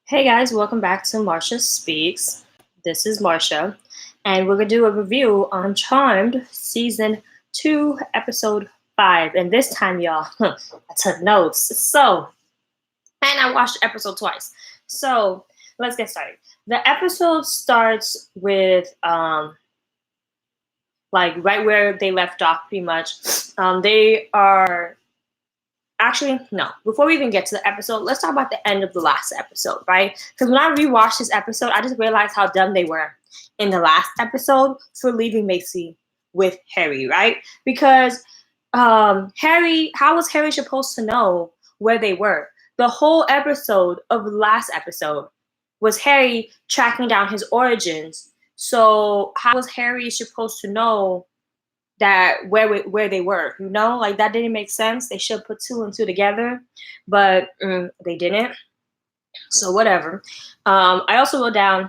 Hey guys, welcome back to Marsha Speaks. This is Marsha, and we're gonna do a review on Charmed season 2, episode 5. And this time, y'all, I took notes. And I watched the episode twice. So let's get started. The episode starts with like right where they left off, pretty much. They are Actually, no. Before we even get to the episode, let's talk about the end of the last episode, right? Because when I rewatched this episode, I just realized how dumb they were in the last episode for leaving Macy with Harry, right? Because how was Harry supposed to know where they were? The whole episode of the last episode was Harry tracking down his origins. So how was Harry supposed to know that where they were, like that didn't make sense. They should put two and two together, but they didn't. So whatever. I also wrote down.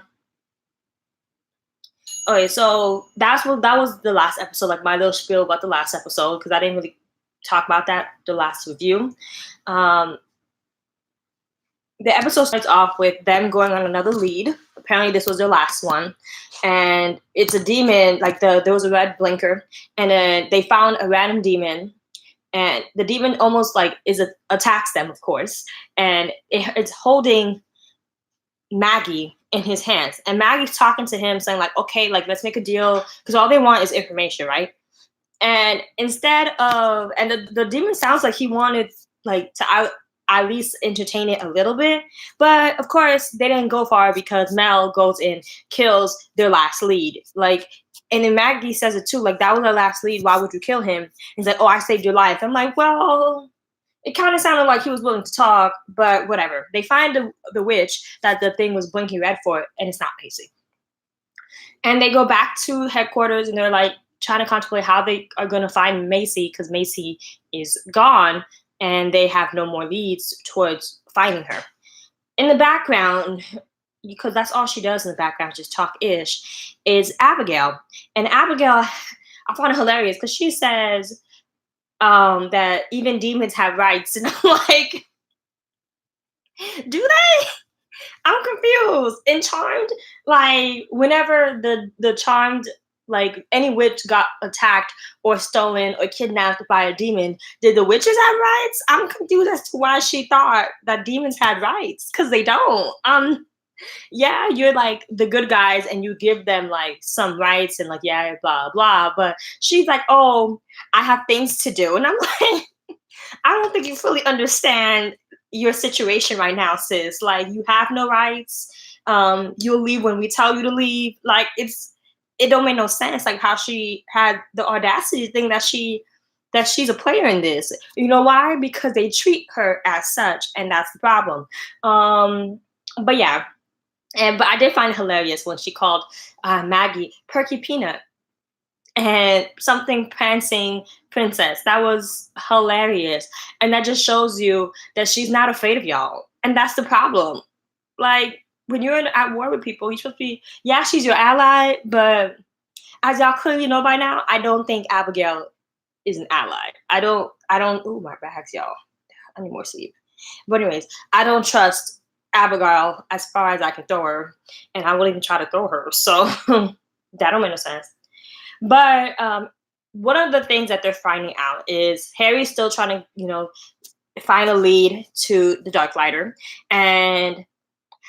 Okay, so that was the last episode, like my little spiel about the last episode, because I didn't really talk about that the last review. The episode starts off with them going on another lead. Apparently, this was their last one, and it's a demon. Like there was a red blinker, and then they found a random demon, and the demon almost like attacks them, of course, and it's holding Maggie in his hands, and Maggie's talking to him, saying like, "Okay, like let's make a deal," because all they want is information, right? And instead of, and the demon sounds like he wanted like to at least entertain it a little bit. But of course, they didn't go far because Mel goes and kills their last lead. Like, and then Maggie says it too, like, that was our last lead. Why would you kill him? He's like, oh, I saved your life. I'm like, well, it kind of sounded like he was willing to talk, but whatever. They find the witch that the thing was blinking red for, and it's not Macy. And they go back to headquarters, and they're like trying to contemplate how they are going to find Macy because Macy is gone and they have no more leads towards finding her. In the background, because that's all she does in the background, just talk ish, is Abigail. And Abigail, I found it hilarious because she says that even demons have rights. And I'm like, do they? I'm confused. In Charmed, like whenever the Charmed, like any witch got attacked or stolen or kidnapped by a demon, did the witches have rights? I'm confused as to why she thought that demons had rights, because they don't. Yeah, you're like the good guys and you give them like some rights and like, yeah, blah blah. But she's like, oh, I have things to do, and I'm like, I don't think you fully understand your situation right now, sis. Like, you have no rights. You'll leave when we tell you to leave. Like, it don't make no sense. Like how she had the audacity to think that she's a player in this. You know why? Because they treat her as such, and that's the problem. But yeah, but I did find it hilarious when she called Maggie Perky Peanut and something prancing princess. That was hilarious. And that just shows you that she's not afraid of y'all. And that's the problem. Like, when you're at war with people, you're supposed to be, yeah, she's your ally, but as y'all clearly know by now, I don't think Abigail is an ally. Oh, my back's, y'all. I need more sleep. But anyways, I don't trust Abigail as far as I can throw her, and I wouldn't even try to throw her. So that don't make no sense. But one of the things that they're finding out is Harry's still trying to, find a lead to the Dark Lighter. And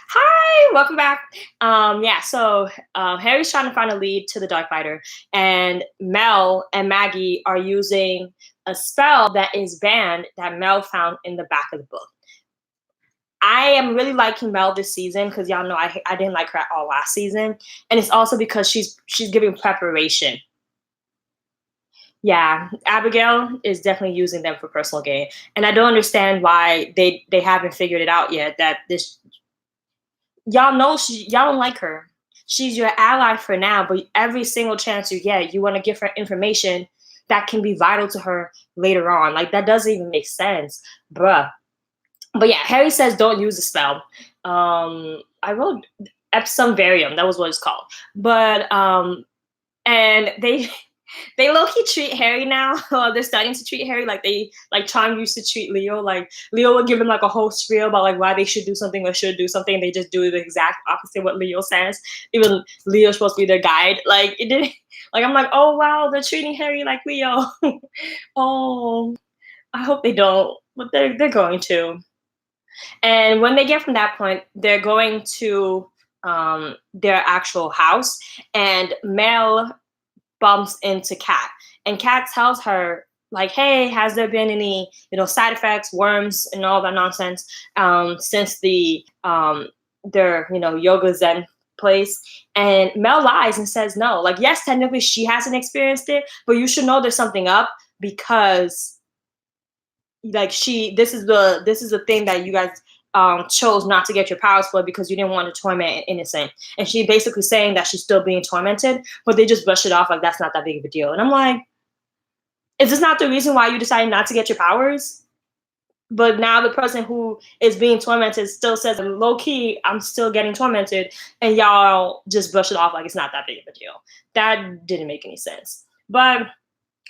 hi, welcome back. So Harry's trying to find a lead to the Dark Lighter, and Mel and Maggie are using a spell that is banned that Mel found in the back of the book. I am really liking Mel this season because y'all know I didn't like her at all last season, and it's also because she's giving preparation. Yeah, Abigail is definitely using them for personal gain, and I don't understand why they haven't figured it out yet. That this y'all know y'all don't like her. She's your ally for now, but every single chance you get, you want to give her information that can be vital to her later on. Like, that doesn't even make sense, bruh. But yeah, Harry says don't use the spell. I wrote Epsom Varium. That was what it's called. But and they They low-key treat Harry now. They're starting to treat Harry like Charm used to treat Leo. Like Leo would give him like a whole spiel about like why they should do something or should do something. They just do the exact opposite of what Leo says. Even Leo's supposed to be their guide. Like it didn't. Like I'm like, oh wow, they're treating Harry like Leo. Oh, I hope they don't, but they're going to. And when they get from that point, they're going to their actual house, and Mel bumps into Kat, and Kat tells her like, "Hey, has there been any side effects, worms, and all that nonsense since their yoga Zen place?" And Mel lies and says no. Like, yes, technically she hasn't experienced it, but you should know there's something up because like this is the thing that you guys chose not to get your powers for because you didn't want to torment an innocent. And she basically saying that she's still being tormented, but they just brush it off like that's not that big of a deal. And I'm like, is this not the reason why you decided not to get your powers? But now the person who is being tormented still says, low key, I'm still getting tormented, and y'all just brush it off like it's not that big of a deal. That didn't make any sense. But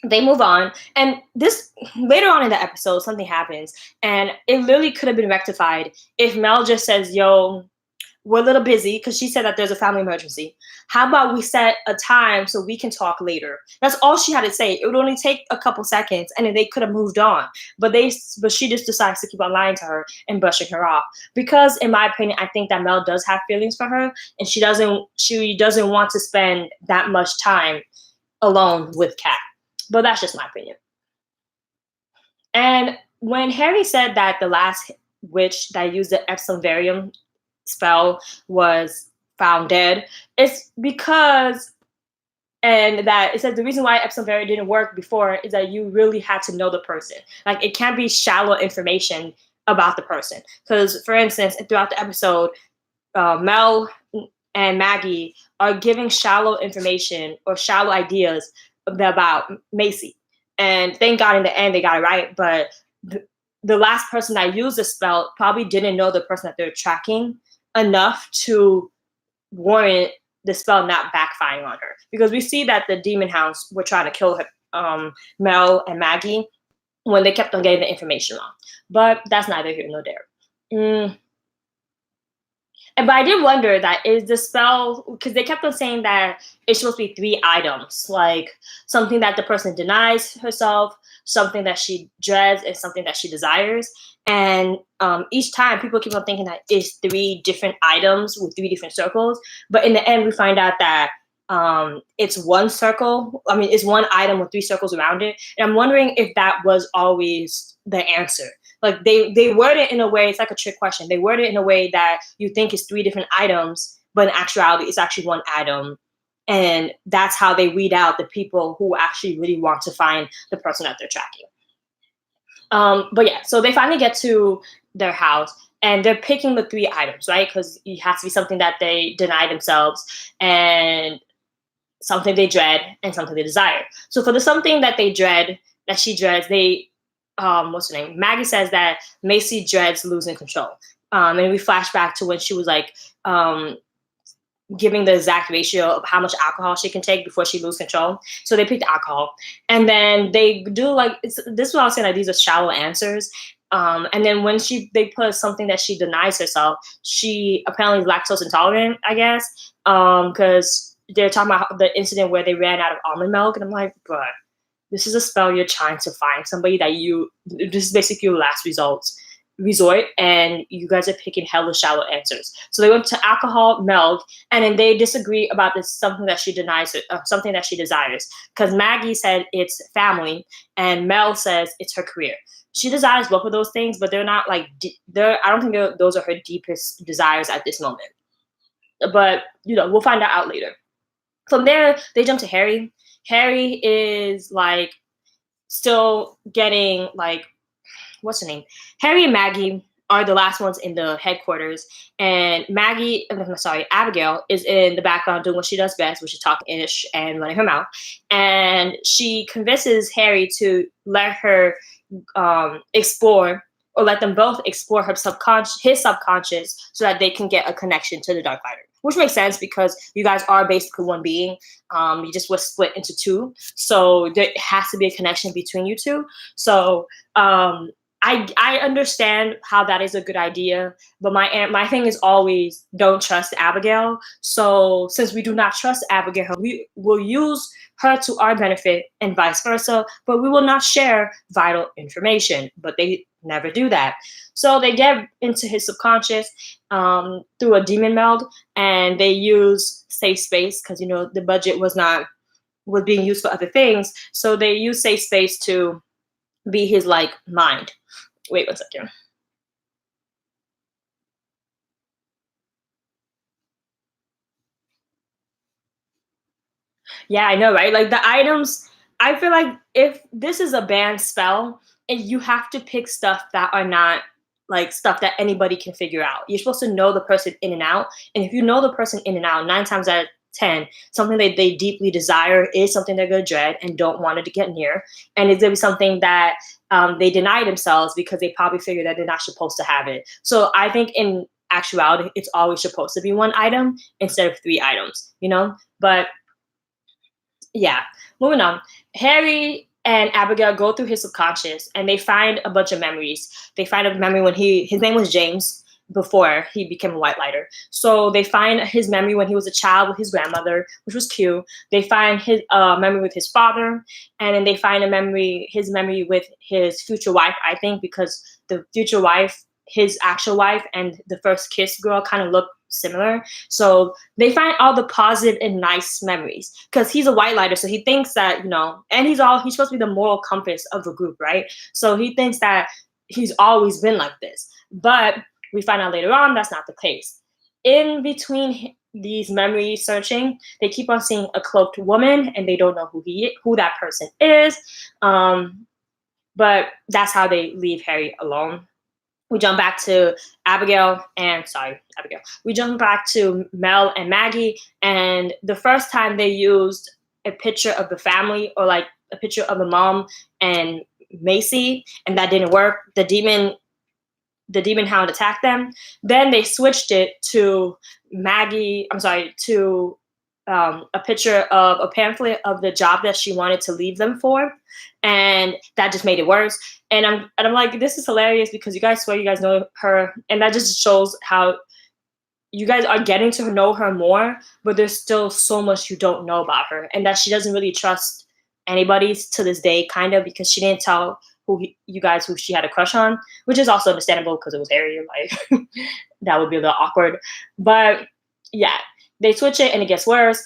they move on, and this later on in the episode something happens, and it literally could have been rectified if Mel just says, yo, we're a little busy, because she said that there's a family emergency. How about we set a time so we can talk later? That's all she had to say. It would only take a couple seconds, and then they could have moved on. But she just decides to keep on lying to her and brushing her off. Because in my opinion, I think that Mel does have feelings for her, and she doesn't want to spend that much time alone with Kat. But that's just my opinion. And when Harry said that the last witch that used the Epsilon spell was found dead, it's because, and that it says the reason why Epsilon didn't work before is that you really had to know the person. Like, it can't be shallow information about the person. Because, for instance, throughout the episode, Mel and Maggie are giving shallow information or shallow ideas about Macy. And thank God in the end they got it right. But the last person that used the spell probably didn't know the person that they're tracking enough to warrant the spell not backfiring on her. Because we see that the demon hounds were trying to kill her, Mel and Maggie, when they kept on getting the information wrong. But that's neither here nor there. But I did wonder that is the spell, because they kept on saying that it's supposed to be 3 items, like something that the person denies herself, something that she dreads, and something that she desires. And each time people keep on thinking that it's 3 different items with 3 different circles. But in the end, we find out that it's one circle. I mean, it's one item with 3 circles around it. And I'm wondering if that was always the answer. Like they word it in a way, it's like a trick question. They word it in a way that you think it's 3 different items, but in actuality, it's actually 1 item. And that's how they weed out the people who actually really want to find the person that they're tracking. But yeah, so they finally get to their house, and they're picking the 3 items, right? Because it has to be something that they deny themselves, and something they dread, and something they desire. So for the something that they dread, that she dreads, they what's her name? Maggie says that Macy dreads losing control. And we flash back to when she was like giving the exact ratio of how much alcohol she can take before she loses control. So they picked alcohol. And then they do like, this is what I was saying, like these are shallow answers. And then when they put something that she denies herself, she apparently is lactose intolerant, I guess. Because they're talking about the incident where they ran out of almond milk. And I'm like, bruh, this is a spell you're trying to find somebody that this is basically your last resort, and you guys are picking hella shallow answers. So they went to alcohol, milk, and then they disagree about this something that she denies, something that she desires. Because Maggie said it's family, and Mel says it's her career. She desires both of those things, but they're not like, I don't think those are her deepest desires at this moment. But, we'll find out later. From there, they jump to Harry. Harry is like still getting like, what's her name? Harry and Maggie are the last ones in the headquarters, and Abigail is in the background doing what she does best, which is talking ish and running her mouth. And she convinces Harry to let her explore, or let them both explore his subconscious, so that they can get a connection to the Dark Fighter. which makes sense because you guys are basically one being. You just were split into two, so there has to be a connection between you two. So I understand how that is a good idea, but my thing is always don't trust Abigail. So since we do not trust Abigail, we will use her to our benefit and vice versa, but we will not share vital information. But they never do that. So they get into his subconscious through a demon meld, and they use safe space because the budget was being used for other things. So they use safe space to be his like mind. Wait 1 second. Yeah, I know, right? Like the items, I feel like if this is a banned spell, and you have to pick stuff that are not like stuff that anybody can figure out. You're supposed to know the person in and out. And if you know the person in and out, 9 times out of 10, something that they deeply desire is something they're going to dread and don't want it to get near. And it's going to be something that they deny themselves because they probably figure that they're not supposed to have it. So I think in actuality, it's always supposed to be one item instead of 3 items. But yeah, moving on. Harry and Abigail go through his subconscious and they find a bunch of memories. They find a memory when his name was James before he became a white lighter. So they find his memory when he was a child with his grandmother, which was cute. They find his memory with his father, and then they find his memory with his future wife, I think, because the future wife, his actual wife, and the first kiss girl kind of look similar. So they find all the positive and nice memories because he's a white lighter, so he thinks that and he's supposed to be the moral compass of the group, right? So he thinks that he's always been like this, but we find out later on that's not the case. In between these memory searching, they keep on seeing a cloaked woman, and they don't know who that person is. But that's how they leave Harry alone. We jump back to Abigail. We jump back to Mel and Maggie, and the first time they used a picture of the family, or like a picture of the mom and Macy, and that didn't work. The demon hound attacked them. Then they switched it to a picture of a pamphlet of the job that she wanted to leave them for, and that just made it worse. And I'm like, this is hilarious because you guys swear you guys know her, and that just shows how you guys are getting to know her more, but there's still so much you don't know about her, and that she doesn't really trust anybody to this day, kind of, because she didn't tell who she had a crush on, which is also understandable because it was Harry. Like that would be a little awkward, but yeah, they switch it and it gets worse.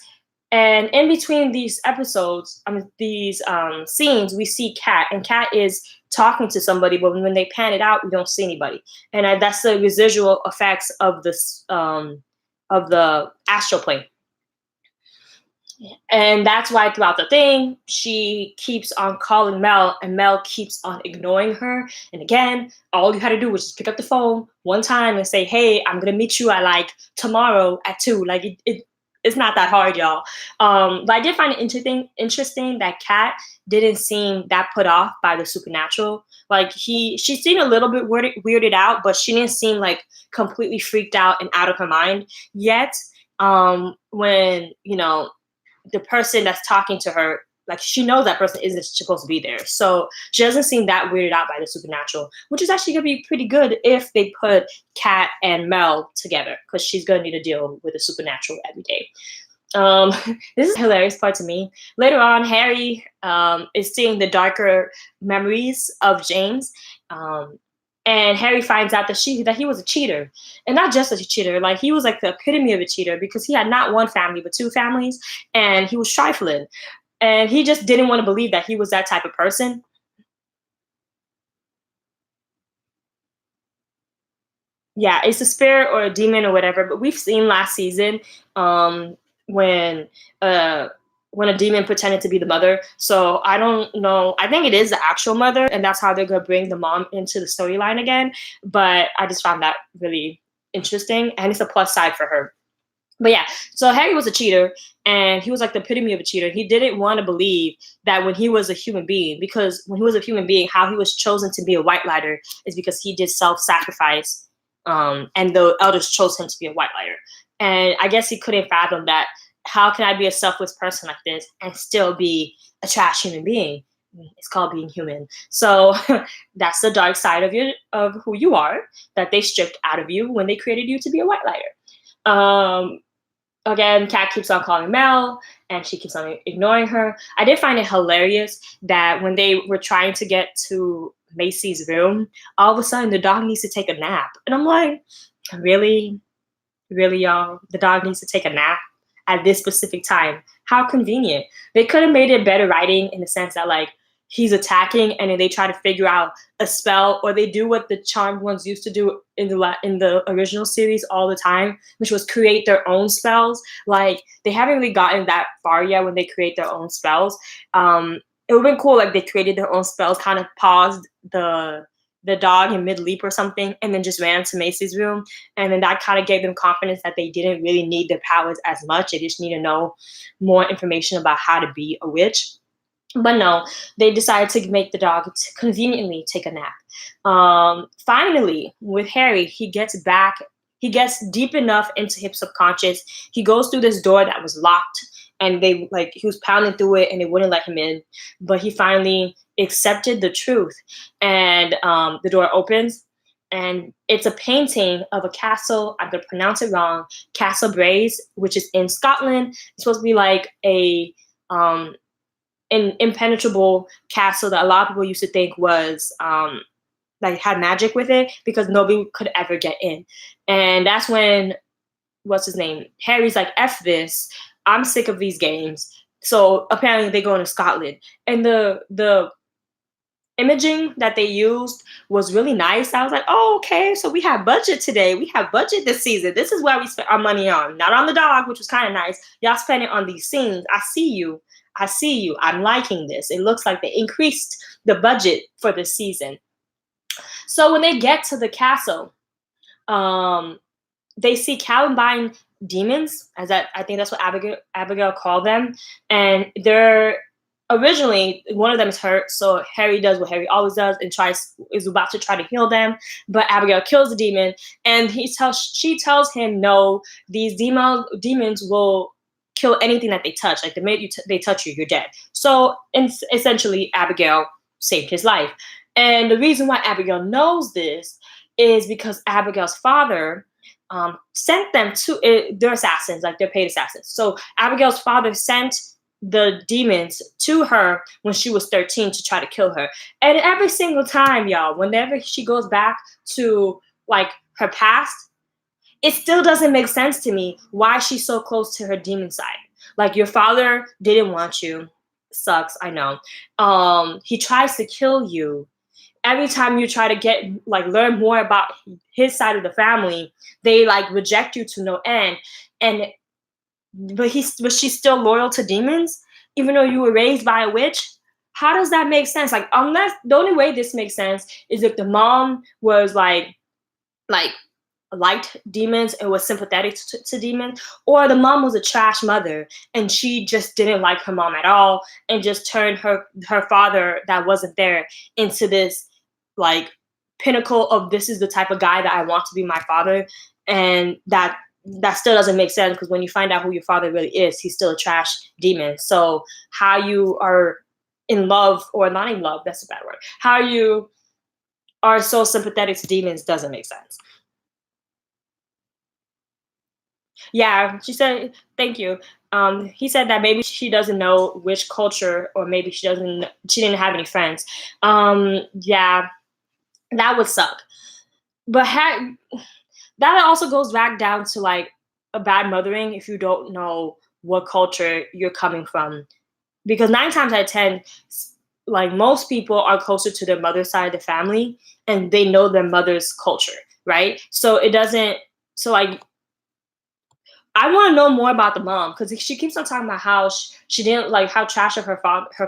And in between these episodes, these scenes, we see Kat, and Kat is talking to somebody, but when they pan it out, we don't see anybody. And that's the residual effects of this of the astral plane. And that's why throughout the thing, she keeps on calling Mel, and Mel keeps on ignoring her. And again, all you had to do was just pick up the phone 1 time and say, "Hey, I'm gonna meet you at like tomorrow at 2." Like it's not that hard, y'all. But I did find it interesting that Kat didn't seem that put off by the supernatural. Like she seemed a little bit weirded out, but she didn't seem like completely freaked out and out of her mind yet. When the person that's talking to her, like she knows that person isn't supposed to be there. So she doesn't seem that weirded out by the supernatural, which is actually going to be pretty good if they put Kat and Mel together, because she's going to need to deal with the supernatural every day. This is a hilarious part to me. Later on, Harry is seeing the darker memories of James. And Harry finds out that he was a cheater, and not just a cheater. Like he was like the epitome of a cheater because he had not 1 family but 2 families, and he was trifling, and he just didn't want to believe that he was that type of person. Yeah, it's a spirit or a demon or whatever. But we've seen last season when a demon pretended to be the mother. So I don't know. I think it is the actual mother, and that's how they're gonna bring the mom into the storyline again. But I just found that really interesting, and it's a plus side for her. But yeah, so Harry was a cheater, and he was like the epitome of a cheater. He didn't want to believe that when he was a human being, because when he was a human being, how he was chosen to be a white lighter is because he did self-sacrifice, and the elders chose him to be a white lighter. And I guess he couldn't fathom that. How can I be a selfless person like this and still be a trash human being? It's called being human. So that's the dark side of who you are that they stripped out of you when they created you to be a white lighter. Again, Kat keeps on calling Mel, and she keeps on ignoring her. I did find it hilarious that when they were trying to get to Macy's room, all of a sudden the dog needs to take a nap, and I'm like, really, really, y'all? The dog needs to take a nap at this specific time. How convenient. They could have made it better writing in the sense that like he's attacking and then they try to figure out a spell, or they do what the charmed ones used to do in the original series all the time, which was create their own spells. Like they haven't really gotten that far yet when they create their own spells. It would have been cool like they created their own spells, kind of paused the dog in mid leap or something, and then just ran to Macy's room. And then that kind of gave them confidence that they didn't really need their powers as much. They just need to know more information about how to be a witch. But no, they decided to make the dog conveniently take a nap. Finally, with Harry, he gets deep enough into his subconscious. He goes through this door that was locked, and he was pounding through it, and they wouldn't let him in. But he finally accepted the truth, and the door opens, and it's a painting of a castle. I'm gonna pronounce it wrong. Castle Braze, which is in Scotland. It's supposed to be like an impenetrable castle that a lot of people used to think was like had magic with it because nobody could ever get in. And that's when what's his name? Harry's like, F this. I'm sick of these games. So apparently they go into Scotland. And the imaging that they used was really nice. I was like, oh, okay, so we have budget today. We have budget this season. This is where we spent our money on. Not on the dog, which was kind of nice. Y'all spent it on these scenes. I see you. I'm liking this. It looks like they increased the budget for this season. So when they get to the castle, they see Columbine demons, I think that's what Abigail called them, and they're originally one of them is hurt. So Harry does what Harry always does and is about to try to heal them, but Abigail kills the demon, and she tells him, no, these demons will kill anything that they touch. Like the minute they touch you, you're dead. So essentially, Abigail saved his life. And the reason why Abigail knows this is because Abigail's father sent them to, they're assassins, like they're paid assassins. So Abigail's father sent the demons to her when she was 13 to try to kill her. And every single time, y'all, whenever she goes back to like her past, it still doesn't make sense to me why she's so close to her demon side. Like, your father didn't want you. Sucks, I know. He tries to kill you. Every time you try to learn more about his side of the family, they reject you to no end. But she's still loyal to demons, even though you were raised by a witch. How does that make sense? Unless the only way this makes sense is if the mom was liked demons and was sympathetic to demons, or the mom was a trash mother and she just didn't like her mom at all and just turned her father that wasn't there into this pinnacle of, this is the type of guy that I want to be my father. And that still doesn't make sense, because when you find out who your father really is, he's still a trash demon. So how you are in love, or not in love, that's a bad word, how you are so sympathetic to demons doesn't make sense. Yeah, she said, thank you. He said that maybe she doesn't know which culture, or maybe she didn't have any friends. Yeah, that would suck. But that also goes back down to a bad mothering if you don't know what culture you're coming from. Because 9 times out of 10, most people are closer to their mother's side of the family, and they know their mother's culture, right? So it doesn't, I want to know more about the mom, because she keeps on talking about how she didn't how trash of her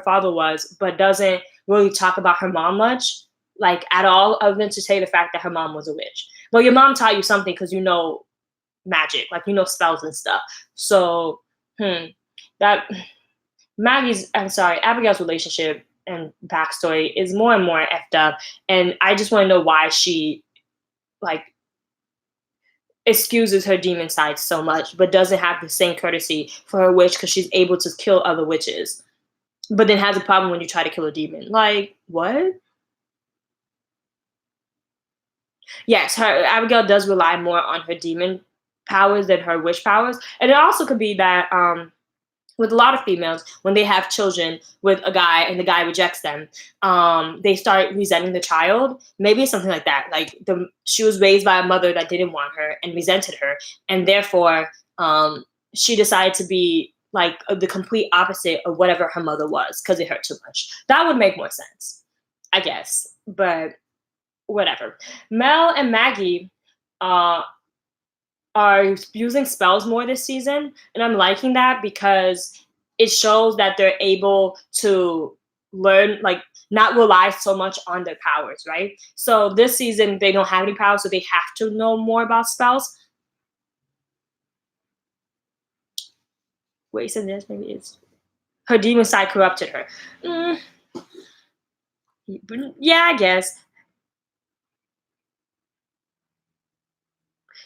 father was, but doesn't really talk about her mom much, at all, other than to say the fact that her mom was a witch. Well, your mom taught you something because you know magic, you know spells and stuff. So, that Abigail's relationship and backstory is more and more effed up, and I just want to know why she excuses her demon side so much, but doesn't have the same courtesy for her witch because she's able to kill other witches. But then has a problem when you try to kill a demon. Like, what? Yes, her Abigail does rely more on her demon powers than her witch powers. And it also could be that with a lot of females, when they have children with a guy and the guy rejects them, they start resenting the child. Maybe it's something like that. Like she was raised by a mother that didn't want her and resented her, and therefore she decided to be like the complete opposite of whatever her mother was because it hurt too much. That would make more sense, I guess. But whatever. Mel and Maggie uh, are using spells more this season, and I'm liking that because it shows that they're able to learn, like not rely so much on their powers, right? So this season they don't have any powers, so they have to know more about spells. Wait, so this maybe it's her demon side corrupted her. Mm, yeah, I guess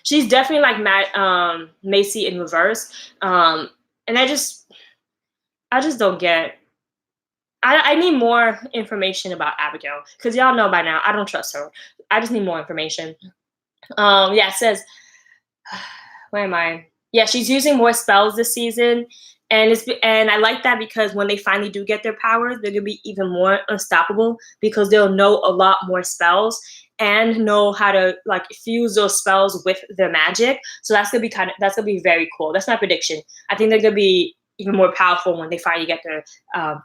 she's definitely like Macy in reverse. And I just don't get. I need more information about Abigail because y'all know by now I don't trust her. I just need more information. Yeah, it says where am I? Yeah, she's using more spells this season, and I like that because when they finally do get their powers, they're gonna be even more unstoppable because they'll know a lot more spells and know how to like fuse those spells with their magic. So that's gonna be very cool. That's my prediction. I think they're gonna be even more powerful when they finally get their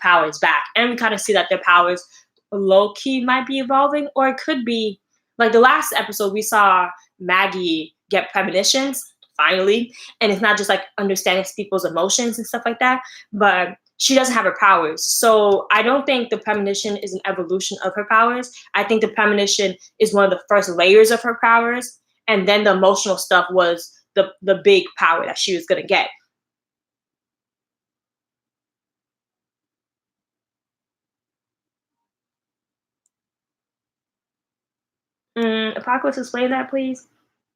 powers back, and we kind of see that their powers low key might be evolving, or it could be like the last episode we saw Maggie get premonitions finally, and it's not just like understanding people's emotions and stuff like that, but she doesn't have her powers. So I don't think the premonition is an evolution of her powers. I think the premonition is one of the first layers of her powers, and then the emotional stuff was the big power that she was gonna get. Apocalypse, explain that, please.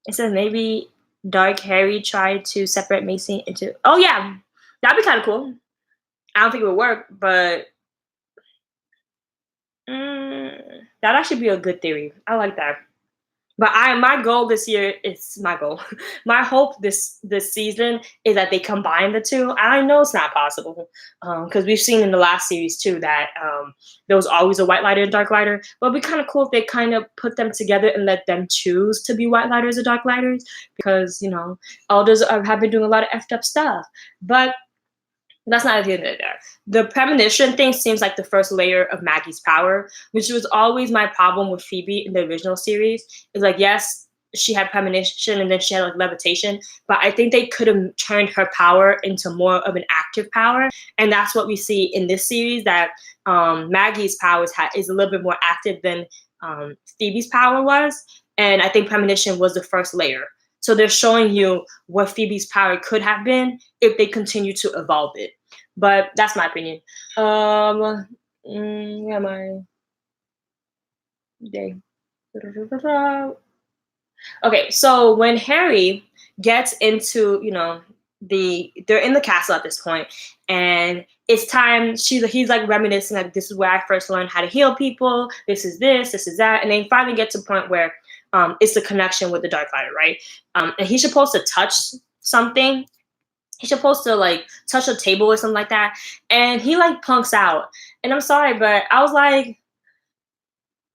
It says maybe Dark Harry tried to separate Macy into. Oh yeah, that'd be kind of cool. I don't think it would work, but that'd actually be a good theory. I like that. But my goal this year is my goal. My hope this season is that they combine the two. I know it's not possible because we've seen in the last series too that there was always a white lighter and dark lighter. But it'd be kind of cool if they kind of put them together and let them choose to be white lighters or dark lighters because elders have been doing a lot of effed up stuff. But that's not the end of it there. The premonition thing seems like the first layer of Maggie's power, which was always my problem with Phoebe in the original series. It's like, yes, she had premonition and then she had like levitation, but I think they could have turned her power into more of an active power. And that's what we see in this series, that Maggie's powers is a little bit more active than Phoebe's power was. And I think premonition was the first layer. So they're showing you what Phoebe's power could have been if they continue to evolve it. But that's my opinion. Where am I? Day. Okay, so when Harry gets into, they're in the castle at this point, and it's time. He's like reminiscing, like this is where I first learned how to heal people. This is that, and they finally get to a point where it's the connection with the Dark Lighter, right? And he's supposed to touch something. He's supposed to like touch a table or something like that, and he like punks out. And I'm sorry, but I was like,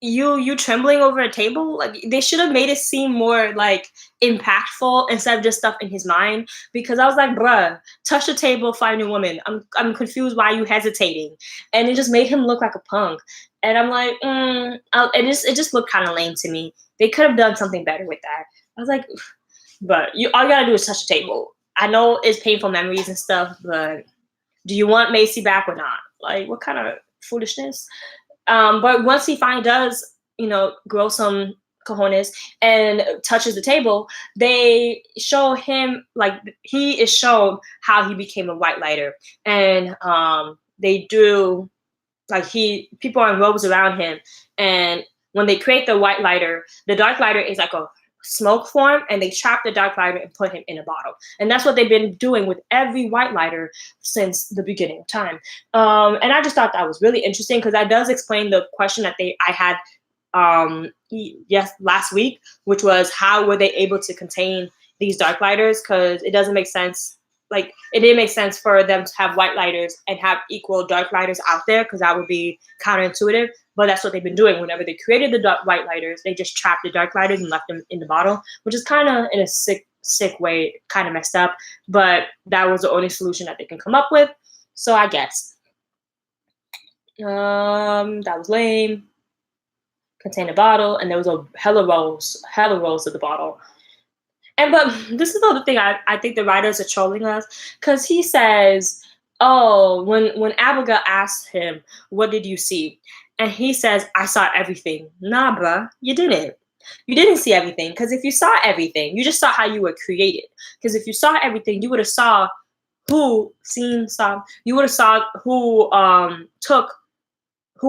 you trembling over a table? Like they should have made it seem more like impactful instead of just stuff in his mind. Because I was like, bruh, touch the table, find a woman. I'm confused why you hesitating, and it just made him look like a punk. And I'm like, it just looked kind of lame to me. They could have done something better with that. I was like, but all you gotta do is touch the table. I know it's painful memories and stuff, but do you want Macy back or not? Like, what kind of foolishness? But once he finally does, grow some cojones and touches the table, they show him, like, he is shown how he became a white lighter. And they do, like, people are in robes around him. And when they create the white lighter, the dark lighter is like smoke form, and they trap the dark lighter and put him in a bottle. And that's what they've been doing with every white lighter since the beginning of time. And I just thought that was really interesting because that does explain the question that I had yes last week, which was how were they able to contain these dark lighters? Because it doesn't make sense. Like it didn't make sense for them to have white lighters and have equal dark lighters out there because that would be counterintuitive. But that's what they've been doing. Whenever they created the white lighters, they just trapped the dark lighters and left them in the bottle, which is kind of in a sick way, kind of messed up. But that was the only solution that they can come up with. So I guess that was lame. Contain a bottle, and there was a hella rolls of the bottle. And but this is the other thing I think the writers are trolling us because he says, "Oh, when Abigail asked him, what did you see?" and he says, "I saw everything." Nah, bruh, you didn't. You didn't see everything because if you saw everything, you just saw how you were created. Because if you saw everything, you would have saw you would have saw who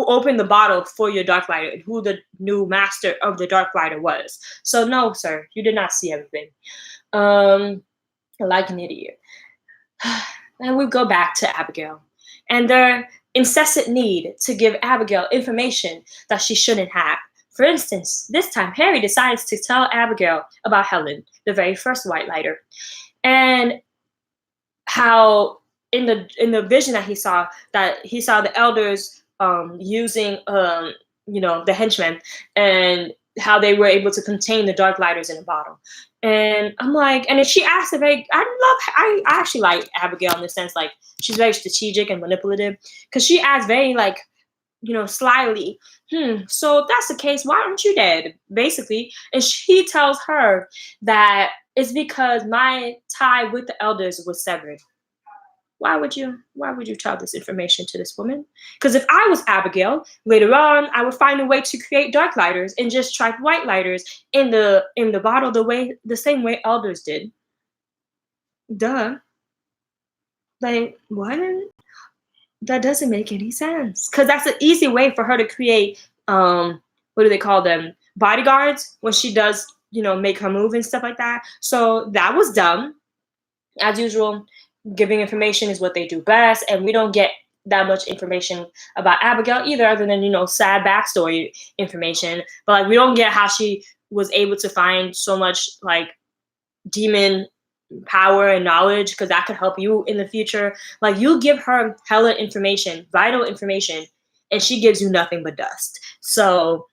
opened the bottle for your dark lighter and who the new master of the dark lighter was. So no, sir, you did not see everything. Like an idiot. And we go back to Abigail and their incessant need to give Abigail information that she shouldn't have. For instance, this time Harry decides to tell Abigail about Helen, the very first white lighter, and how in the vision that he saw the elders using the henchmen and how they were able to contain the dark lighters in a bottle. And I'm like, and then she asked I actually like Abigail in the sense like she's very strategic and manipulative because she asked very like slyly, so if that's the case, why aren't you dead, basically. And she tells her that it's because my tie with the elders was severed. Why would you tell this information to this woman? Because if I was Abigail, later on I would find a way to create dark lighters and just trap white lighters in the bottle the same way elders did. Duh. Like what? That doesn't make any sense. Because that's an easy way for her to create what do they call them? Bodyguards when she does, make her move and stuff like that. So that was dumb. As usual, giving information is what they do best, and we don't get that much information about Abigail either, other than sad backstory information. But like we don't get how she was able to find so much like demon power and knowledge, because that could help you in the future. Like you give her hella information, vital information, and she gives you nothing but dust. So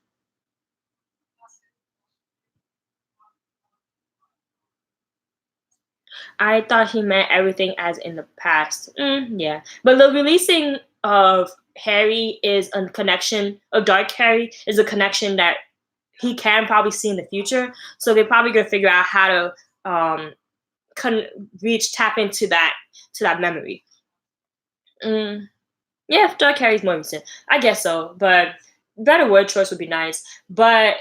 I thought he meant everything as in the past. Yeah. But the releasing of Harry is a connection, of Dark Harry is a connection that he can probably see in the future. So they're probably going to figure out how to tap into that memory. Yeah, Dark Harry's more recent. I guess so. But better word choice would be nice. But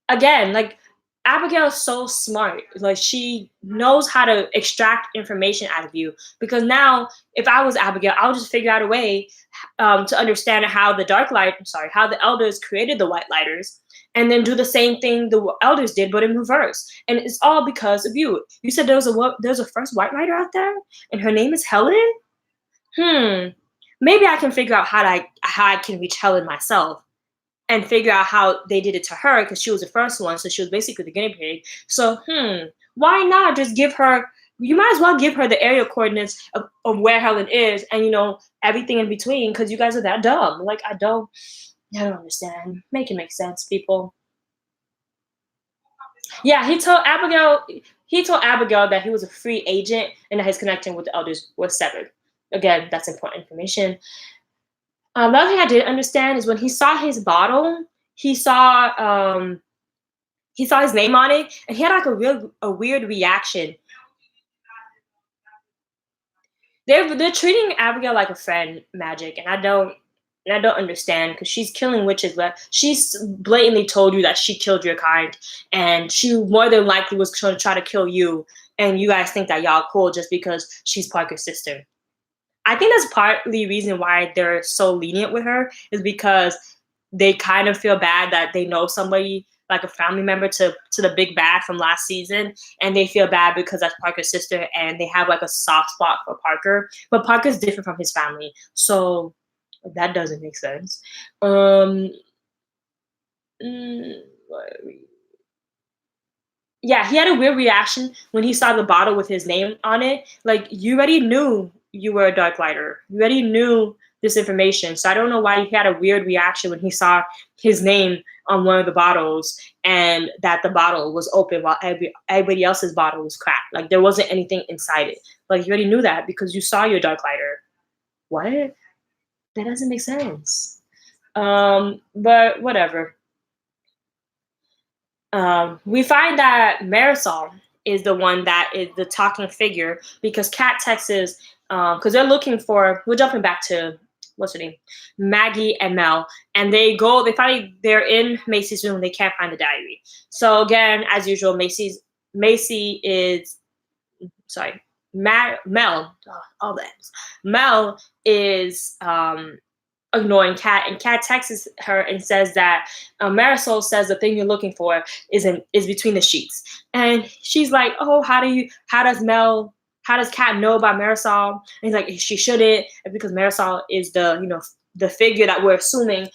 again, like Abigail is so smart. Like she knows how to extract information out of you. Because now, if I was Abigail, I'll just figure out a way to understand how how the elders created the white lighters, and then do the same thing the elders did, but in reverse. And it's all because of you. You said there's a first white lighter out there, and her name is Helen. Maybe I can figure out how I can reach Helen myself and figure out how they did it to her because she was the first one, so she was basically the guinea pig. So, why not just give her? You might as well give her the area coordinates of where Helen is, and everything in between, because you guys are that dumb. Like I don't understand. Make it make sense, people. Yeah, he told Abigail. He told Abigail that he was a free agent and that his connection with the elders was severed. Again, that's important information. The other thing I didn't understand is when he saw his bottle, he saw his name on it, and he had like a weird reaction. They're treating Abigail like a friend, Magic, and I don't understand because she's killing witches, but she's blatantly told you that she killed your kind, and she more than likely was trying to kill you, and you guys think that y'all cool just because she's Parker's sister. I think that's partly the reason why they're so lenient with her is because they kind of feel bad that they know somebody like a family member to the big bad from last season, and they feel bad because that's Parker's sister, and they have like a soft spot for Parker. But Parker's different from his family, so that doesn't make sense. Um, mm, yeah, he had a weird reaction when he saw the bottle with his name on it. Like, you already knew you were a dark lighter. You already knew this information. So I don't know why he had a weird reaction when he saw his name on one of the bottles and that the bottle was open while everybody else's bottle was cracked. Like, there wasn't anything inside it. Like, you already knew that because you saw your dark lighter. What? That doesn't make sense. But whatever. We find that Marisol is the one that is the talking figure because Kat texts because they're looking for. We're jumping back to what's her name, Maggie and Mel, and they're in Macy's room. They can't find the diary. So again, as usual, Macy is sorry, Mel. Oh, all that. Mel is ignoring Kat, and Kat texts her and says that Marisol says the thing you're looking for is between the sheets, and she's like, "Oh, how does Kat know about Marisol?" And he's like, "She shouldn't, because Marisol is the figure that we're assuming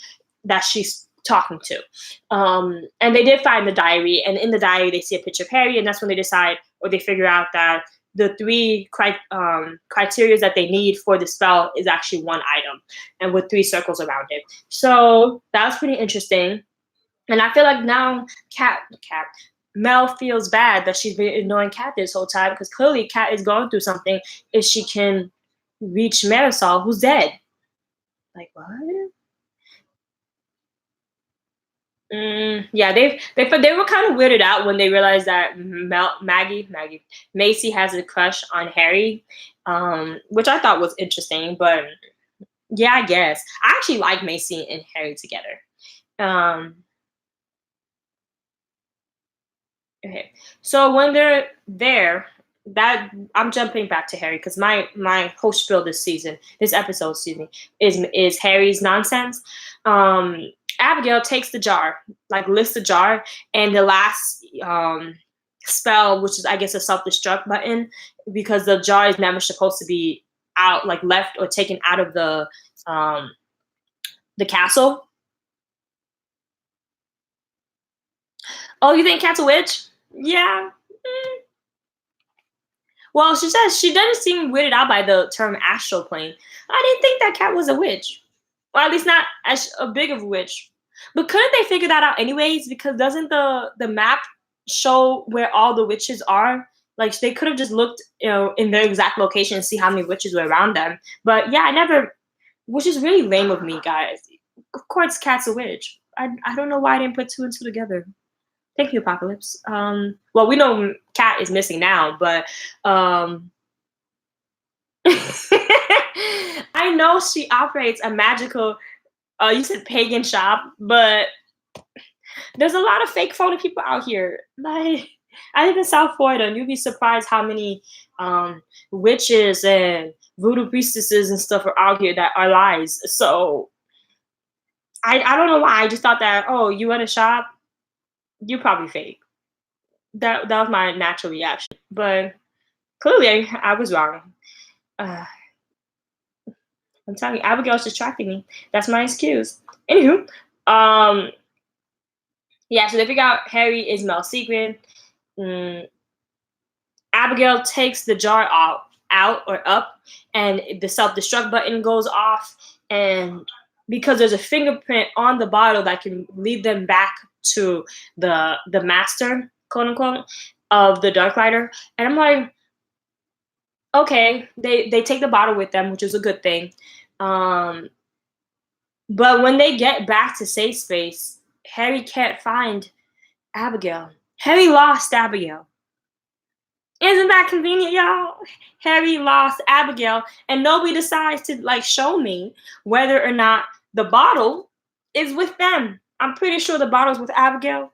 that she's talking to." And they did find the diary, and in the diary they see a picture of Harry, and that's when they decide or they figure out that the three criteria that they need for the spell is actually one item, and with 3 circles around it. So that was pretty interesting. And I feel like now Mel feels bad that she's been ignoring Kat this whole time, because clearly Kat is going through something if she can reach Marisol, who's dead. Like, what? Yeah, they were kind of weirded out when they realized that Macy has a crush on Harry, which I thought was interesting. But yeah, I guess I actually like Macy and Harry together. Um, okay, so when they're there, that I'm jumping back to Harry because my whole spiel this episode, excuse me, is Harry's nonsense. Abigail takes the jar, like lifts the jar, and the last spell, which is I guess a self-destruct button, because the jar is never supposed to be out, like left or taken out of the castle. Oh, you think Cat's a witch? Yeah. Well, she says she doesn't seem weirded out by the term astral plane. I didn't think that Cat was a witch. Well, at least not as a big of a witch. But couldn't they figure that out anyways? Because doesn't the map show where all the witches are? Like, they could have just looked, in their exact location and see how many witches were around them. But yeah, which is really lame of me, guys. Of course, Cat's a witch. I don't know why I didn't put 2 and 2 together. Thank you, Apocalypse. Well, we know Kat is missing now, but I know she operates a magical, you said pagan shop, but there's a lot of fake phony people out here. Like, I live in South Florida, and you'd be surprised how many witches and voodoo priestesses and stuff are out here that are lies. So I don't know why. I just thought that, oh, you at a shop, you're probably fake. That was my natural reaction, but clearly I was wrong. Uh, I'm telling you, Abigail's distracting me. That's my excuse. Anywho, yeah. So they figure out Harry is Mel's secret. Abigail takes the jar out or up, and the self-destruct button goes off, and because there's a fingerprint on the bottle that can lead them back to the master, quote unquote, of the Darklighter. And I'm like, okay, they take the bottle with them, which is a good thing. But when they get back to safe space, Harry can't find Abigail. Harry lost Abigail. Isn't that convenient, y'all? Harry lost Abigail, and nobody decides to show me whether or not the bottle is with them. I'm pretty sure the bottle's with Abigail.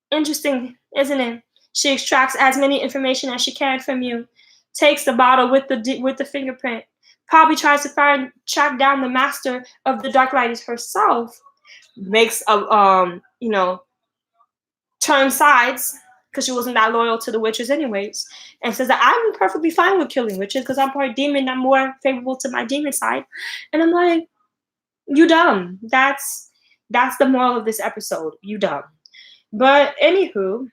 Interesting, isn't it? She extracts as many information as she can from you, takes the bottle with the fingerprint, probably tries to track down the master of the Darklighters herself, makes a turns sides because she wasn't that loyal to the witches anyways, and says that I'm perfectly fine with killing witches because I'm part demon. I'm more favorable to my demon side, and I'm like, you dumb. That's the moral of this episode. You dumb. But anywho,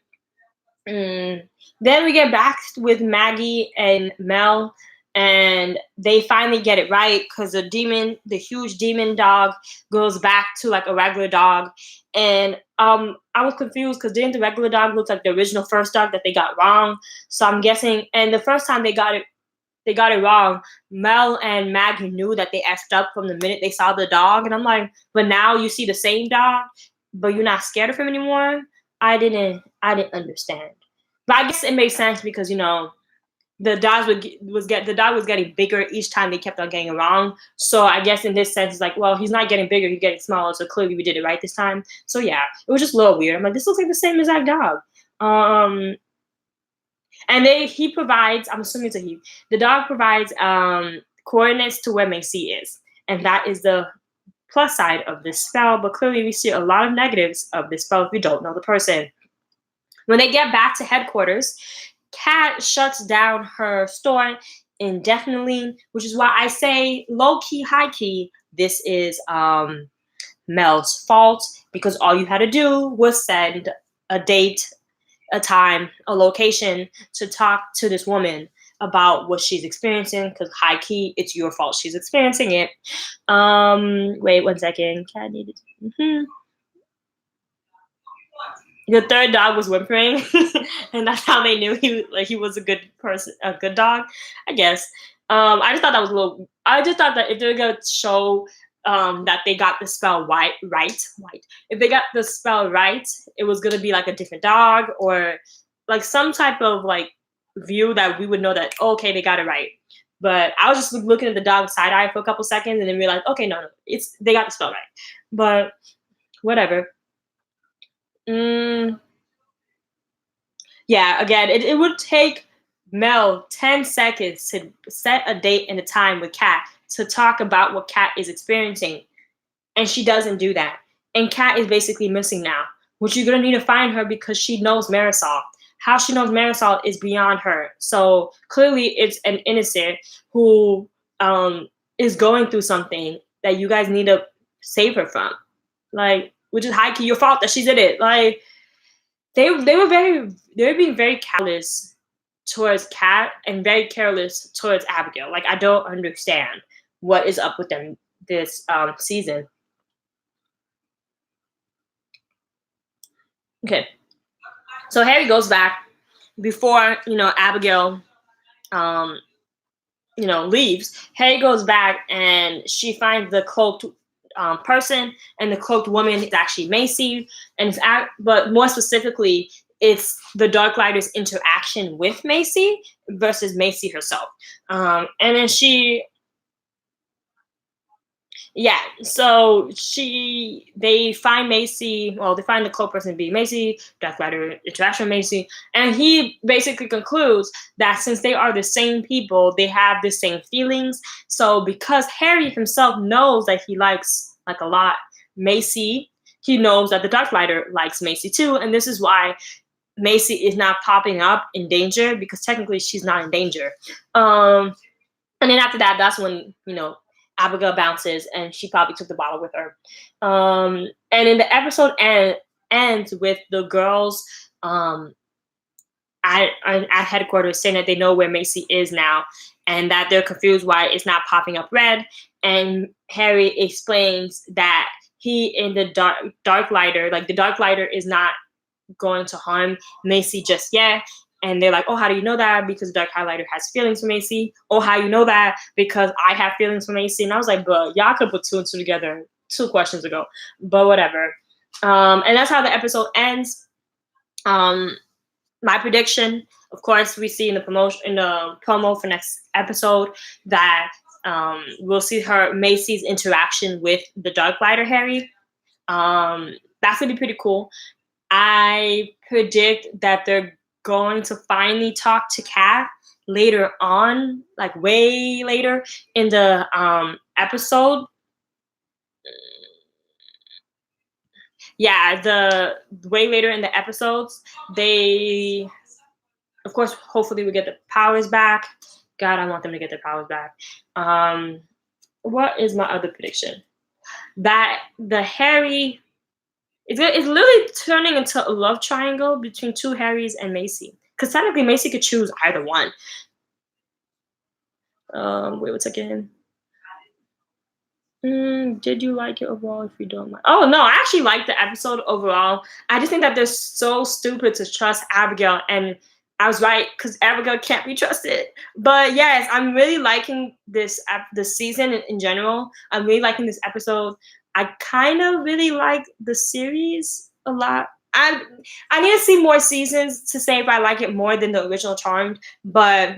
then we get back with Maggie and Mel, and they finally get it right because the huge demon dog, goes back to like a regular dog, and I was confused because didn't the regular dog look like the original first dog that they got wrong? So I'm guessing, and the first time they got it wrong. Mel and Maggie knew that they effed up from the minute they saw the dog, and I'm like, but now you see the same dog, but you're not scared of him anymore. I didn't understand. But I guess it makes sense because the dog was getting bigger each time they kept on getting it wrong. So I guess in this sense, it's like, well, he's not getting bigger, he's getting smaller. So clearly we did it right this time. So yeah, it was just a little weird. I'm like, this looks like the same exact dog. And he provides. I'm assuming it's a he. The dog provides coordinates to where Macy is, and that is the plus side of this spell. But clearly we see a lot of negatives of this spell if we don't know the person. When they get back to headquarters, Kat shuts down her store indefinitely, which is why I say low key, high key. This is Mel's fault because all you had to do was send a date, a time, a location to talk to this woman about what she's experiencing. Because high key, it's your fault she's experiencing it. Wait 1 second. Cat needed. The third dog was whimpering, and that's how they knew he was a good person, a good dog, I guess. I just thought that was a little. I just thought that if they're gonna show that they got the spell right, if they got the spell right, it was gonna be like a different dog or like some type of like view that we would know that okay they got it right. But I was just looking at the dog side eye for a couple seconds and then realized okay no, they got the spell right. But whatever. Yeah, again, it would take Mel 10 seconds to set a date and a time with Kat to talk about what Kat is experiencing. And she doesn't do that. And Kat is basically missing now, which you're going to need to find her because she knows Marisol. How she knows Marisol is beyond her. So clearly it's an innocent who is going through something that you guys need to save her from. Like, which is high key your fault that she's in it. Like, they were being very callous towards Kat and very careless towards Abigail. Like I don't understand what is up with them this season. Okay, so Harry goes back before Abigail leaves. Harry goes back and she finds the cloaked person, and the cloaked woman is actually Macy, and but more specifically, it's the Darklighter's interaction with Macy versus Macy herself. And then so they find Macy. Well, they find the cloaked person being Macy, Darklighter interaction with Macy, and he basically concludes that since they are the same people, they have the same feelings. So because Harry himself knows that he likes like a lot Macy, he knows that the Darklighter likes Macy too, and this is why Macy is not popping up in danger because technically she's not in danger. And then after that, that's when Abigail bounces, and she probably took the bottle with her. And then the episode ends with the girls at headquarters saying that they know where Macy is now, and that they're confused why it's not popping up red. And Harry explains that he in the Darklighter, like the Darklighter is not going to harm Macy just yet. And they're like, oh, how do you know that? Because Dark Highlighter has feelings for Macy. Oh, how you know that? Because I have feelings for Macy. And I was like, but y'all could put two and two together 2 questions ago. But whatever. And that's how the episode ends. My prediction, of course, we see in the promo for next episode that we'll see Macy's interaction with the Darklighter Harry. That's gonna be pretty cool. I predict that they're going to finally talk to Kat later on, like way later in the episode. yeah, the way later in the episodes, they, of course, hopefully we get the powers back. God, I want them to get their powers back. What is my other prediction? That the Harry, it's literally turning into a love triangle between two Harrys and Macy. Because technically, Macy could choose either one. Wait one second. Did you like it overall? If you don't like, oh no, I actually liked the episode overall. I just think that they're so stupid to trust Abigail, and I was right because Abigail can't be trusted. But yes, I'm really liking this season in general. I'm really liking this episode. I kind of really like the series a lot. I need to see more seasons to say if I like it more than the original Charmed, but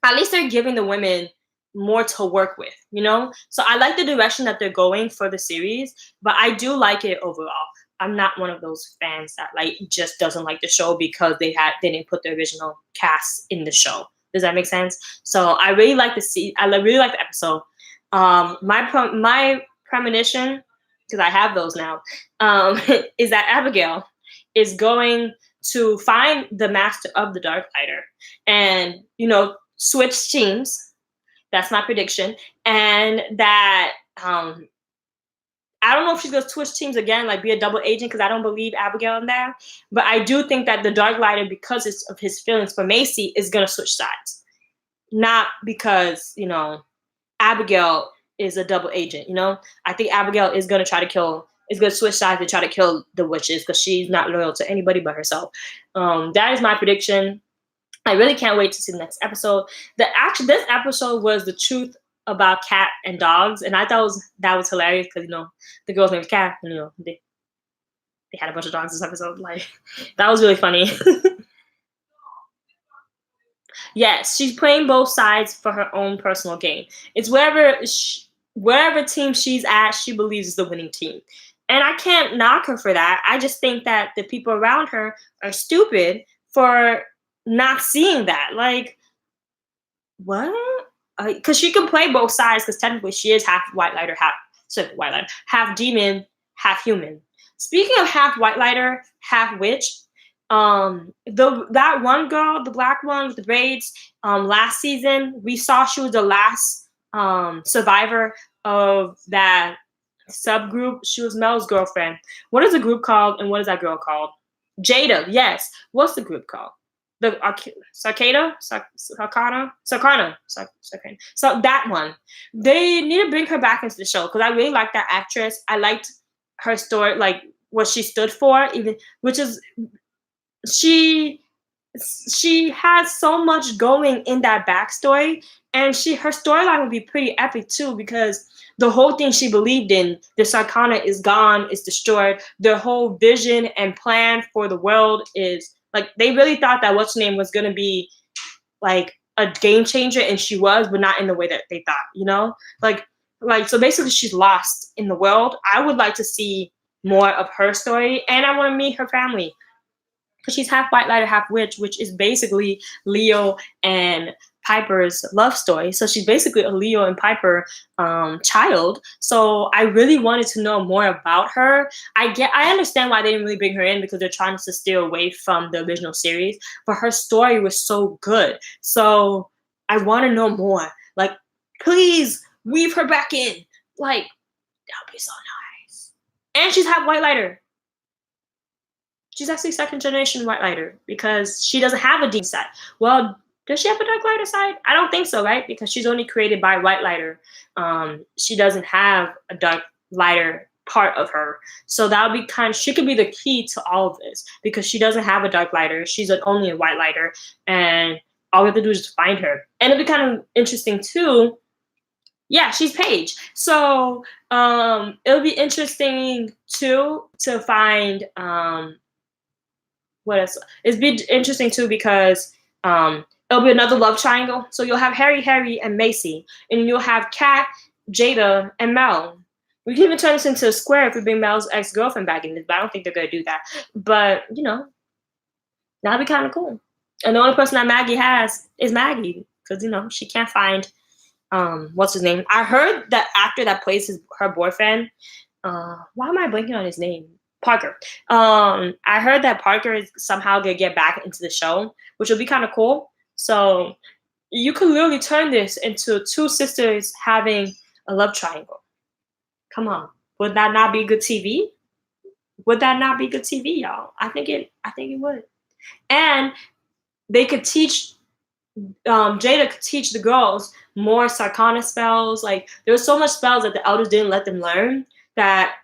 at least they're giving the women more to work with, you know? So I like the direction that they're going for the series, but I do like it overall. I'm not one of those fans that like just doesn't like the show because they didn't put the original cast in the show. Does that make sense? So I really like really like the episode. My premonition, because I have those now, is that Abigail is going to find the master of the Dark Lighter and, switch teams. That's my prediction. And that I don't know if she's gonna switch teams again, like be a double agent, because I don't believe Abigail in there. But I do think that the Dark Lighter, because of his feelings for Macy, is gonna switch sides. Not because, Abigail is a double agent, I think Abigail is gonna switch sides and try to kill the witches because she's not loyal to anybody but herself. That is my prediction. I really can't wait to see the next episode. This episode was the truth about cat and dogs, and I thought that was hilarious because the girl's name is Cat, and they had a bunch of dogs this episode. Like that was really funny. Yes, she's playing both sides for her own personal gain. It's wherever team she's at, she believes is the winning team, and I can't knock her for that. I just think that the people around her are stupid for not seeing that. Like, what? Because she can play both sides, because technically she is half white lighter, half demon, half human. Speaking of half white lighter, half witch, that one girl, the black one with the braids, last season we saw she was the last survivor of that subgroup. She was Mel's girlfriend. What is the group called, and what is that girl called? Jada. Yes. What's the group called? The Sarkana. So that one, they need to bring her back into the show because I really like that actress. I liked her story, like what she stood for, she has so much going in that backstory, and her storyline would be pretty epic too, because the whole thing she believed in, the Sarkana is gone, is destroyed. Their whole vision and plan for the world is like, they really thought that what's her name was gonna be like a game changer, and she was, but not in the way that they thought, like so basically she's lost in the world. I would like to see more of her story, and I want to meet her family, because she's half white lighter, half witch, which is basically Leo and Piper's love story. So she's basically a Leo and Piper child. So I really wanted to know more about her. I understand why they didn't really bring her in, because they're trying to steer away from the original series, but her story was so good. So I want to know more. Like, please weave her back in. Like, that would be so nice. And she's half white lighter. She's actually second generation white lighter, because she doesn't have a deep side. Well, does she have a dark lighter side? I don't think so, right? Because she's only created by white lighter. She doesn't have a dark lighter part of her. So that would be she could be the key to all of this, because she doesn't have a dark lighter. She's only a white lighter, and all we have to do is just find her. And it'll be kind of interesting too. Yeah, she's Paige. So it'll be interesting too to find what else? It'd be interesting too, because it'll be another love triangle. So you'll have Harry, and Macy, and you'll have Kat, Jada, and Mel. We can even turn this into a square if we bring Mel's ex-girlfriend back in this, but I don't think they're gonna do that. But that'd be kind of cool. And the only person that Maggie has is Maggie, because she can't find what's his name. I heard that actor that plays her boyfriend. Why am I blanking on his name? Parker. I heard that Parker is somehow gonna get back into the show, which will be kind of cool. So you could literally turn this into two sisters having a love triangle. Come on, would that not be good TV? Would that not be good TV, y'all? I think it. I think it would. And they could teach. Jada could teach the girls more Sarkana spells. Like there was so much spells that the elders didn't let them learn. That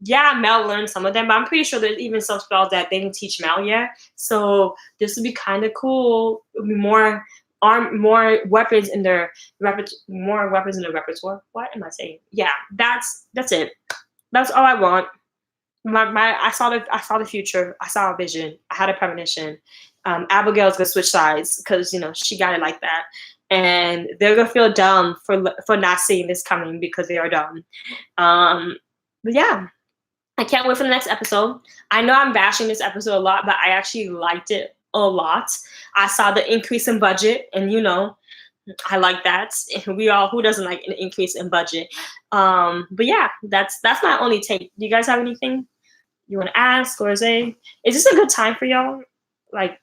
yeah, Mel learned some of them, but I'm pretty sure there's even some spells that they didn't teach Mel yet. So this would be kind of cool. It would be more weapons in their more weapons in their repertoire. What am I saying? Yeah, that's it. That's all I want. I saw the future. I saw a vision. I had a premonition. Abigail's gonna switch sides because she got it like that, and they're gonna feel dumb for not seeing this coming because they are dumb. But yeah, I can't wait for the next episode. I know I'm bashing this episode a lot, but I actually liked it a lot. I saw the increase in budget, and I like that. Who doesn't like an increase in budget? But yeah, that's my only take. Do you guys have anything you want to ask or say? Is this a good time for y'all? Like,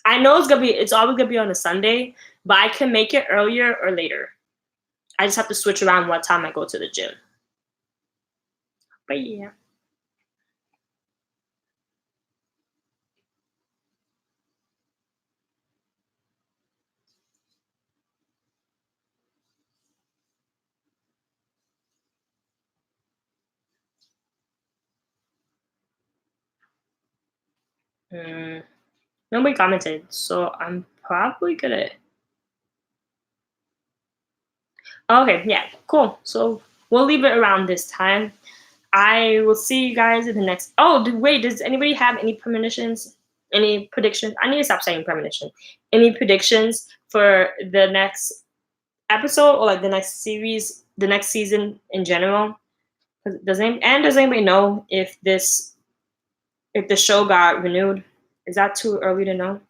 I know it's always gonna be on a Sunday, but I can make it earlier or later. I just have to switch around what time I go to the gym. But yeah. Nobody commented, so I'm probably gonna. Okay, yeah, cool. So we'll leave it around this time. I will see you guys in the next. Oh, wait, does anybody have any premonitions? Any predictions? I need to stop saying premonition. Any predictions for the next episode or like the next series, the next season in general? Does anybody know if the show got renewed? Is that too early to know?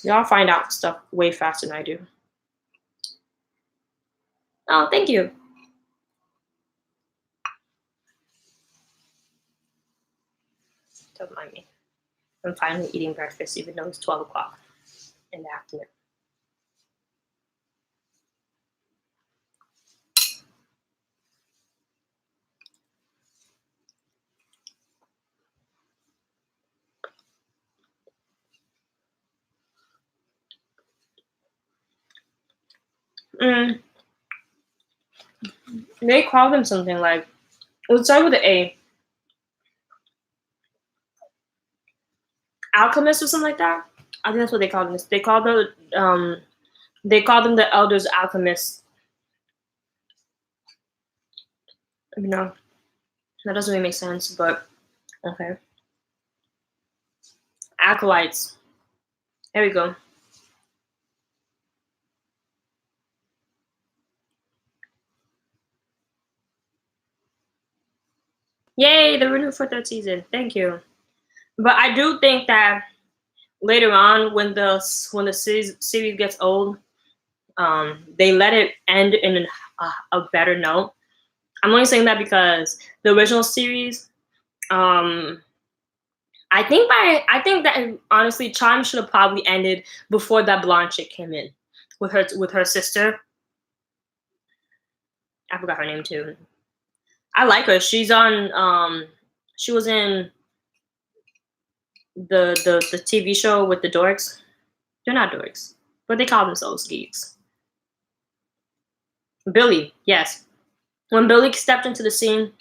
Y'all find out stuff way faster than I do. Oh, thank you. Don't mind me. I'm finally eating breakfast, even though it's 12 o'clock in the afternoon. They call them something like, let's start with the A. Alchemist or something like that. I think that's what they call them. They call them the elders alchemists. That doesn't really make sense, but okay. Acolytes. There we go. Yay, the renewed for third season. Thank you. But I do think that later on, when the series gets old, they let it end in a better note. I'm only saying that because the original series, I think that honestly, Charm should have probably ended before that blonde chick came in with her sister. I forgot her name too. I like her. She's on. She was in the TV show with the dorks. They're not dorks, but they call themselves geeks. Billy, yes. When Billy stepped into the scene,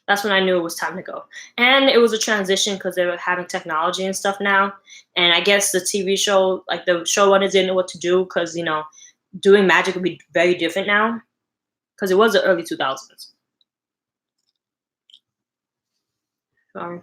that's when I knew it was time to go. And it was a transition because they were having technology and stuff now. And I guess the TV show, like the showrunners didn't know what to do because, doing magic would be very different now because it was the early 2000s. Sorry.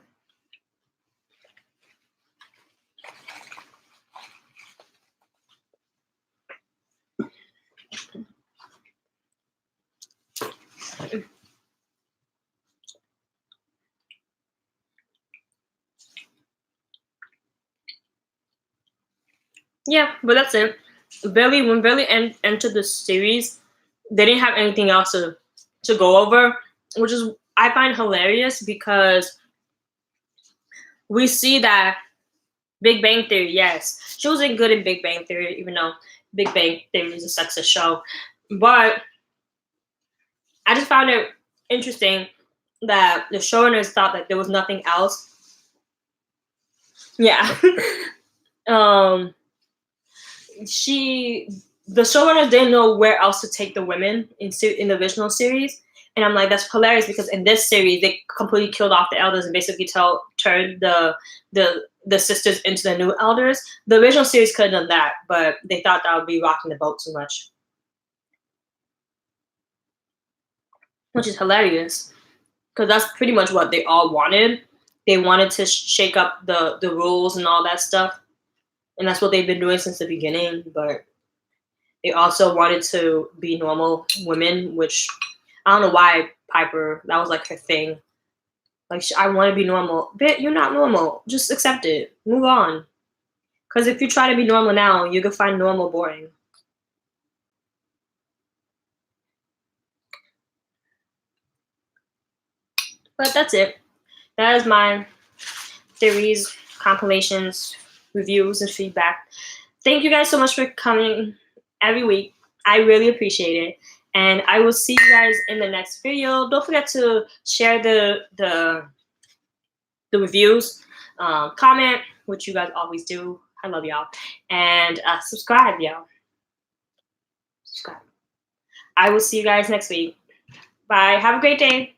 Yeah, but that's it. When Billy entered the series, they didn't have anything else to go over, which is I find hilarious because we see that Big Bang Theory, yes, she wasn't good in Big Bang Theory, even though Big Bang Theory is a sexist show. But I just found it interesting that the showrunners thought that there was nothing else. Yeah. um, the showrunners didn't know where else to take the women in the original series. And I'm like, that's hilarious because in this series they completely killed off the elders and basically turned the sisters into the new elders. The original series could have done that, but they thought that would be rocking the boat too much, which is hilarious because that's pretty much what they all wanted. They wanted to shake up the rules and all that stuff, and that's what they've been doing since the beginning. But they also wanted to be normal women, which I don't know why Piper, that was like her thing. Like, I want to be normal. Bitch, you're not normal. Just accept it. Move on. Because if you try to be normal now, you can find normal boring. But that's it. That is my theories, compilations, reviews, and feedback. Thank you guys so much for coming every week. I really appreciate it. And I will see you guys in the next video. Don't forget to share the reviews, comment, which you guys always do. I love y'all. And subscribe, y'all. Subscribe. I will see you guys next week. Bye. Have a great day.